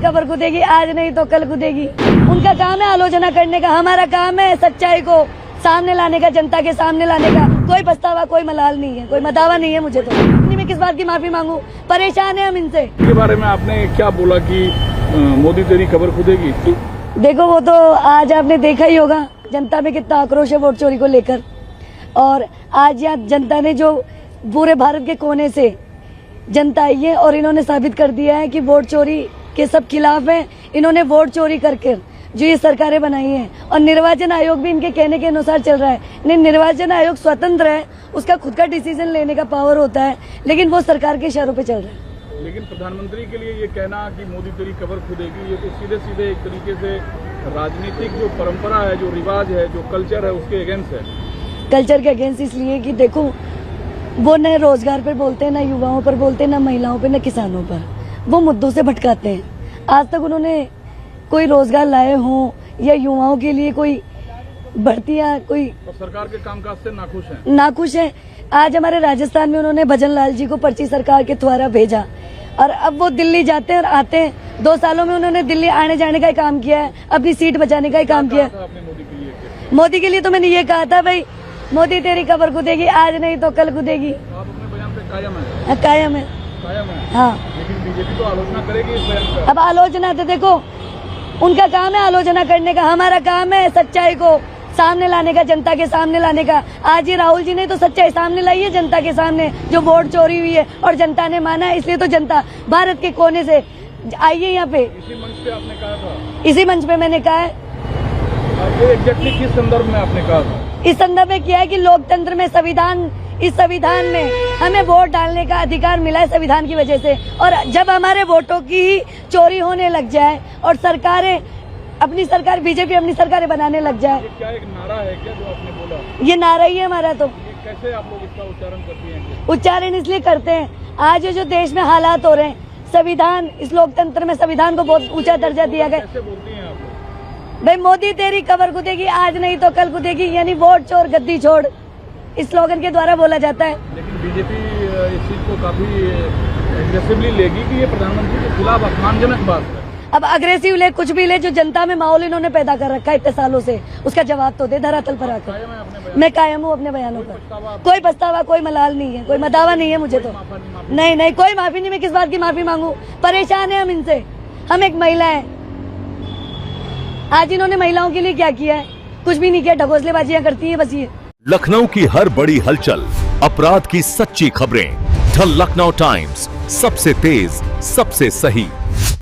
Cover खुदेगी, आज नहीं तो कल खुदेगी। उनका काम है आलोचना करने का, हमारा काम है सच्चाई को सामने लाने का, जनता के सामने लाने का। कोई पछतावा, कोई मलाल नहीं है, कोई मदावा नहीं है मुझे तो। मैं किस बात की माफी मांगू, परेशान है हम इनसे। इसके बारे में आपने क्या बोला कि मोदी तेरी खबर खुदेगी? देखो वो तो आज आपने देखा ही होगा जनता में कितना आक्रोश है वोट चोरी को लेकर। और आज यहाँ जनता ने जो पूरे भारत के कोने से जनता आई है और इन्होंने साबित कर दिया है कि वोट चोरी के सब खिलाफ हैं। इन्होंने वोट चोरी करके जो ये सरकारें बनाई हैं, और निर्वाचन आयोग भी इनके कहने के अनुसार चल रहा है। नहीं, निर्वाचन आयोग स्वतंत्र है, उसका खुद का डिसीजन लेने का पावर होता है, लेकिन वो सरकार के इशारों पे चल रहा है। लेकिन प्रधानमंत्री के लिए ये कहना कि मोदी तेरी खबर खुदेगी, ये तो सीधे सीधे एक तरीके से राजनीतिक जो परंपरा है, जो रिवाज है, जो कल्चर है, उसके अगेंस्ट है। कल्चर के अगेंस्ट इसलिए कि देखो वो न रोजगार पर बोलते हैं, न युवाओं पर बोलते हैं, न महिलाओं पर, न किसानों पर। वो मुद्दों से भटकाते हैं। आज तक उन्होंने कोई रोजगार लाए हों या युवाओं के लिए कोई भर्तियां, कोई सरकार के कामकाज से नाखुश है। आज हमारे राजस्थान में उन्होंने भजन लाल जी को पर्ची सरकार के द्वारा भेजा, और अब वो दिल्ली जाते हैं और आते हैं। 2 सालों में उन्होंने दिल्ली आने जाने का ही काम किया है, अपनी सीट बचाने का ही काम किया है। मोदी के लिए तो मैंने ये कहा था, भाई मोदी तेरी खबर खुदेगी, आज नहीं तो कल खुदेगी। आप अपने बयान पे कायम है? कायम है। कायम है, हाँ। लेकिन बीजेपी तो आलोचना करेगी इस बयान पर। अब आलोचना तो देखो उनका काम है आलोचना करने का, हमारा काम है सच्चाई को सामने लाने का, जनता के सामने लाने का। आज ये राहुल जी ने तो सच्चाई सामने लाई है जनता के सामने, जो वोट चोरी हुई है और जनता ने माना है। इसलिए तो जनता भारत के कोने से आई है यहाँ पे। इसी मंच पे आपने कहा था? इसी मंच पे मैंने कहा है। ये एग्जैक्टली किस संदर्भ में आपने कहा था? इस संदर्भ में किया है कि लोकतंत्र में इस संविधान में हमें वोट डालने का अधिकार मिला है संविधान की वजह से। और जब हमारे वोटों की ही चोरी होने लग जाए और सरकारें अपनी सरकार बीजेपी अपनी सरकारें बनाने लग जाए। ये क्या एक नारा है क्या जो आपने बोला? ये नारा ही है हमारा। तो ये कैसे आप लोग इसका उच्चारण करती हैं? उच्चारण इसलिए करते हैं, आज जो देश में हालात हो रहे हैं, संविधान, इस लोकतंत्र में संविधान को बहुत ऊंचा दर्जा दिया गया। कैसे बोलती हैं आप? भाई मोदी तेरी खबर खुदेगी, आज नहीं तो कल खुदेगी, यानी वोट चोर गद्दी छोड़, इस स्लोगन के द्वारा बोला जाता है। लेकिन बीजेपी इस चीज को काफी एग्रेसिवली लेगी कि ये प्रधानमंत्री के खिलाफ अपमानजनक बात है। अब अग्रेसिव ले, कुछ भी ले, जो जनता में माहौल इन्होंने पैदा कर रखा है इतने सालों से, उसका जवाब तो दे धरातल पर आकर। मैं कायम हूँ अपने बयानों पर। कोई पछतावा, कोई मलाल नहीं है, कोई मदावा नहीं है मुझे तो। नहीं, कोई माफी नहीं। मैं किस बात की माफी मांगू, परेशान है हम इनसे। हम एक महिला है, आज इन्होंने महिलाओं के लिए क्या किया है? कुछ भी नहीं किया, ढकोसलेबाजियां करती है बस ये। लखनऊ की हर बड़ी हलचल, अपराध की सच्ची खबरें, द लखनऊ टाइम्स, सबसे तेज, सबसे सही।